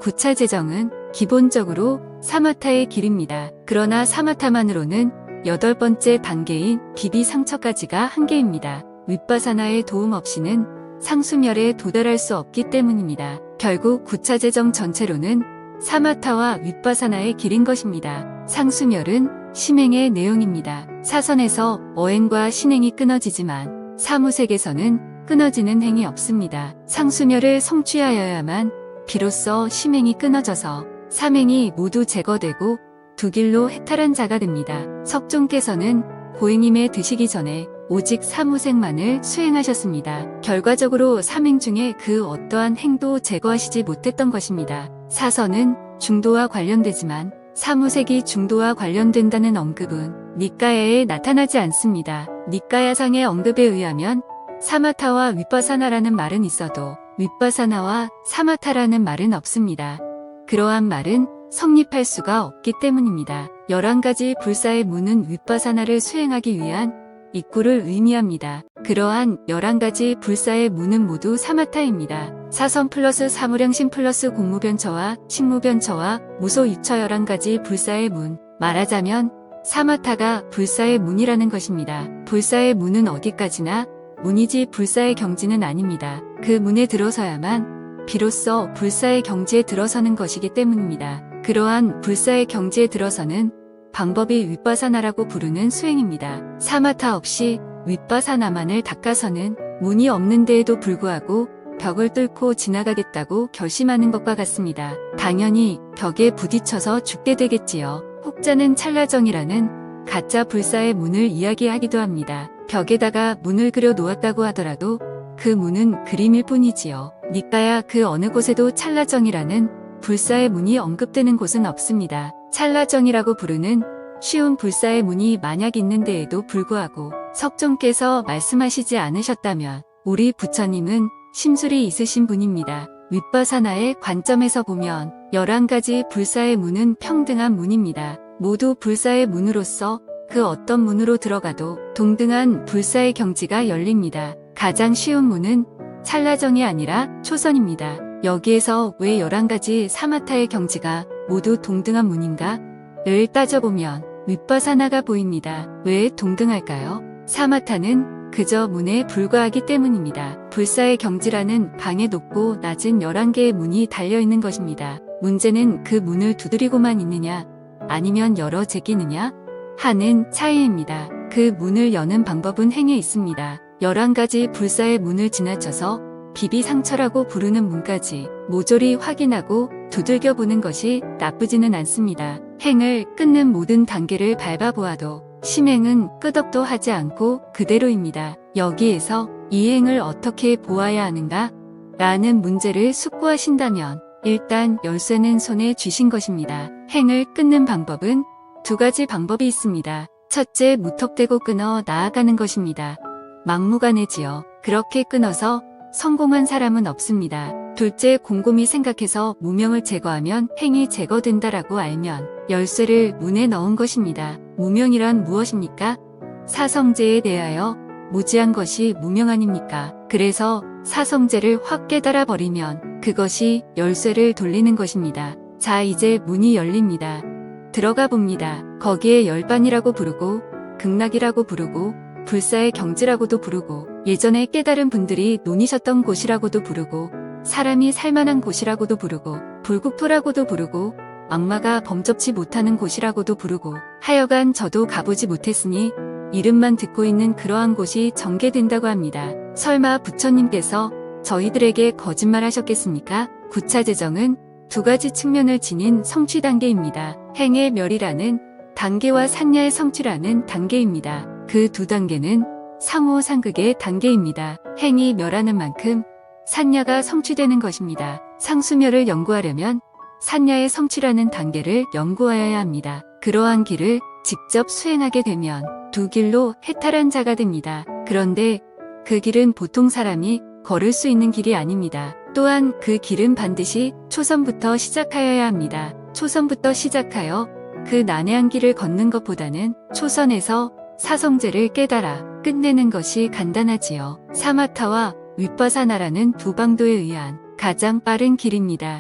구차 제정은 기본적으로 사마타의 길입니다. 그러나 사마타만으로는 8번째 단계인 비비상처까지가 한계입니다. 윗바사나의 도움 없이는 상수멸에 도달할 수 없기 때문입니다. 결국 구차 제정 전체로는 사마타와 윗바사나의 길인 것입니다. 상수멸은 심행의 내용입니다. 사선에서 어행과 신행이 끊어지지만 사무색에서는 끊어지는 행이 없습니다. 상수멸을 성취하여야만 비로소 심행이 끊어져서 삼행이 모두 제거되고 두 길로 해탈한 자가 됩니다. 석종께서는 고행임에 드시기 전에 오직 사무색만을 수행하셨습니다. 결과적으로 삼행 중에 그 어떠한 행도 제거하시지 못했던 것입니다. 사선은 중도와 관련되지만 사무색이 중도와 관련된다는 언급은 니까야에 나타나지 않습니다. 니까야상의 언급에 의하면 사마타와 윗바사나라는 말은 있어도 윗바사나와 사마타라는 말은 없습니다. 그러한 말은 성립할 수가 없기 때문입니다. 11가지 불사의 문은 윗바사나를 수행하기 위한 입구를 의미합니다. 그러한 11가지 불사의 문은 모두 사마타입니다. 사선 플러스 사무량심 플러스 공무변처와 식무변처와 무소유처 11가지 불사의 문, 말하자면 사마타가 불사의 문이라는 것입니다. 불사의 문은 어디까지나 문이지 불사의 경지는 아닙니다. 그 문에 들어서야만 비로소 불사의 경지에 들어서는 것이기 때문입니다. 그러한 불사의 경지에 들어서는 방법이 윗바사나라고 부르는 수행입니다. 사마타 없이 윗바사나만을 닦아서는 문이 없는 데에도 불구하고 벽을 뚫고 지나가겠다고 결심하는 것과 같습니다. 당연히 벽에 부딪혀서 죽게 되겠지요. 혹자는 찰나정이라는 가짜 불사의 문을 이야기하기도 합니다. 벽에다가 문을 그려 놓았다고 하더라도 그 문은 그림일 뿐이지요. 니까야 그 어느 곳에도 찰나정이라는 불사의 문이 언급되는 곳은 없습니다. 찰나정이라고 부르는 쉬운 불사의 문이 만약 있는 데에도 불구하고 석종께서 말씀하시지 않으셨다면 우리 부처님은 심술이 있으신 분입니다. 윗바사나의 관점에서 보면 11가지 불사의 문은 평등한 문입니다. 모두 불사의 문으로서 그 어떤 문으로 들어가도 동등한 불사의 경지가 열립니다. 가장 쉬운 문은 찰나정이 아니라 초선입니다. 여기에서 왜 11가지 사마타의 경지가 모두 동등한 문인가? 를 따져보면 윗바사나가 보입니다. 왜 동등할까요? 사마타는 그저 문에 불과하기 때문입니다. 불사의 경지라는 방에 높고 낮은 11개의 문이 달려있는 것입니다. 문제는 그 문을 두드리고만 있느냐 아니면 열어 제끼느냐 하는 차이입니다. 그 문을 여는 방법은 행에 있습니다. 11가지 불사의 문을 지나쳐서 비비상처라고 부르는 문까지 모조리 확인하고 두들겨 보는 것이 나쁘지는 않습니다. 행을 끊는 모든 단계를 밟아보아도 심행은 끄덕도 하지 않고 그대로입니다. 여기에서 이 행을 어떻게 보아야 하는가? 라는 문제를 숙고하신다면 일단 열쇠는 손에 쥐신 것입니다. 행을 끊는 방법은 2가지 방법이 있습니다. 첫째, 무턱대고 끊어 나아가는 것입니다. 막무가내지요. 그렇게 끊어서 성공한 사람은 없습니다. 둘째, 곰곰이 생각해서 무명을 제거하면 행이 제거된다라고 알면 열쇠를 문에 넣은 것입니다. 무명이란 무엇입니까? 사성제에 대하여 무지한 것이 무명 아닙니까? 그래서 사성제를 확 깨달아 버리면 그것이 열쇠를 돌리는 것입니다. 자, 이제 문이 열립니다. 들어가 봅니다. 거기에 열반이라고 부르고 극락이라고 부르고 불사의 경지라고도 부르고 예전에 깨달은 분들이 논의셨던 곳이라고도 부르고 사람이 살만한 곳이라고도 부르고 불국토라고도 부르고 악마가 범접치 못하는 곳이라고도 부르고 하여간 저도 가보지 못했으니 이름만 듣고 있는 그러한 곳이 전개된다고 합니다. 설마 부처님께서 저희들에게 거짓말 하셨겠습니까? 구차제정은 2가지 측면을 지닌 성취 단계입니다. 행의 멸이라는 단계와 산야의 성취라는 단계입니다. 그 2단계는 상호상극의 단계입니다. 행이 멸하는 만큼 산야가 성취되는 것입니다. 상수멸을 연구하려면 산야의 성취라는 단계를 연구하여야 합니다. 그러한 길을 직접 수행하게 되면 2길로 해탈한 자가 됩니다. 그런데 그 길은 보통 사람이 걸을 수 있는 길이 아닙니다. 또한 그 길은 반드시 초선부터 시작하여야 합니다. 초선부터 시작하여 그 난해한 길을 걷는 것보다는 초선에서 사성제를 깨달아 끝내는 것이 간단하지요. 사마타와 윗바사나라는 2방도에 의한 가장 빠른 길입니다.